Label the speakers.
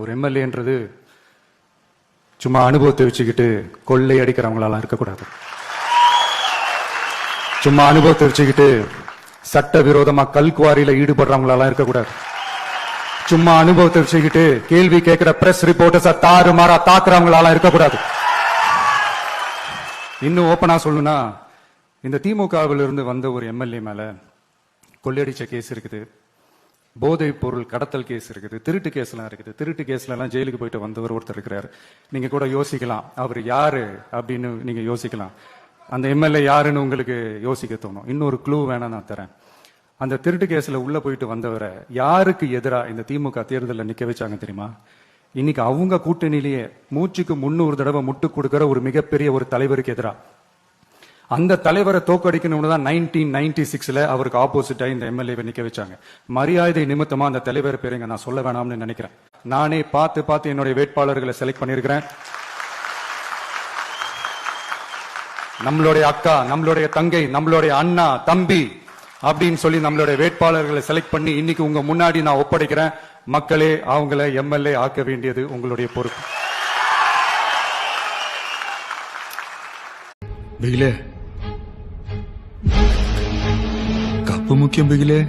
Speaker 1: ஒரு எம்எல்ஏன்றது சும்மா அனுபவத்தை வச்சுக்கிட்டு கொள்ளை அடிக்கிறவங்களாலாம் இருக்கக்கூடாது. சும்மா அனுபவத்தை வச்சுக்கிட்டு சட்ட விரோதமா கல்குவாரியில ஈடுபடுறவங்களாலாம் இருக்கக்கூடாது. சும்மா அனுபவத்தை வச்சுக்கிட்டு கேள்வி கேட்கிற பிரஸ் ரிப்போர்ட்டர்ஸா தாறுமாறா தாக்குறவங்களாலாம் இருக்கக்கூடாது. இன்னும் ஓப்பனா சொல்லணும்னா, இந்த திமுகவில் இருந்து வந்த ஒரு எம்எல்ஏ மேல கொள்ளையடிச்ச கேஸ் இருக்குது, போதைப் பொருள் கடத்தல் கேஸ் இருக்குது, திருட்டு கேஸ்லாம் இருக்குது. திருட்டு கேஸ்ல எல்லாம் ஜெயிலுக்கு போயிட்டு வந்தவர் ஒருத்தர் இருக்கிறார். நீங்க கூட யோசிக்கலாம் அவர் யாரு அப்படின்னு. நீங்க யோசிக்கலாம் அந்த எம்எல்ஏ யாருன்னு உங்களுக்கு யோசிக்க தோணும். இன்னொரு க்ளூ வேணா நான் தரேன். அந்த திருட்டு கேஸ்ல உள்ள போயிட்டு வந்தவரை யாருக்கு எதிராக இந்த திமுக தேர்தலில் நிக்க வச்சாங்க தெரியுமா? இன்னைக்கு அவங்க கூட்டணியிலேயே மூச்சுக்கு 300 தடவை முட்டு கொடுக்கிற ஒரு மிகப்பெரிய ஒரு தலைவருக்கு எதிராக. அந்த தலைவரை தோக்கடிக்கணும்னு தான் 1996ல அவருக்கு ஆப்போசிட்டா இந்த எம்எல்ஏவை நிக்க வச்சாங்க. மரியாதை நிமித்தமா அந்த தலைவர் பேருங்க நான் சொல்ல வேணாம்னு நினைக்கிறேன். நானே பார்த்து என்னுடைய வேட்பாளர்களை செலக்ட் பண்ணிருக்கிறேன். நம்மளுடைய அக்கா, நம்மளுடைய தங்கை, நம்மளுடைய அண்ணா, தம்பி அப்படின்னு சொல்லி நம்மளுடைய வேட்பாளர்களை செலக்ட் பண்ணி இன்னைக்கு உங்க முன்னாடி நான் ஒப்படைக்கிறேன். மக்களே, அவங்களை எம்எல்ஏ ஆக்க வேண்டியது உங்களுடைய பொறுப்பு.
Speaker 2: பிகிலே, கப்பு முக்கியம் பிகிலே.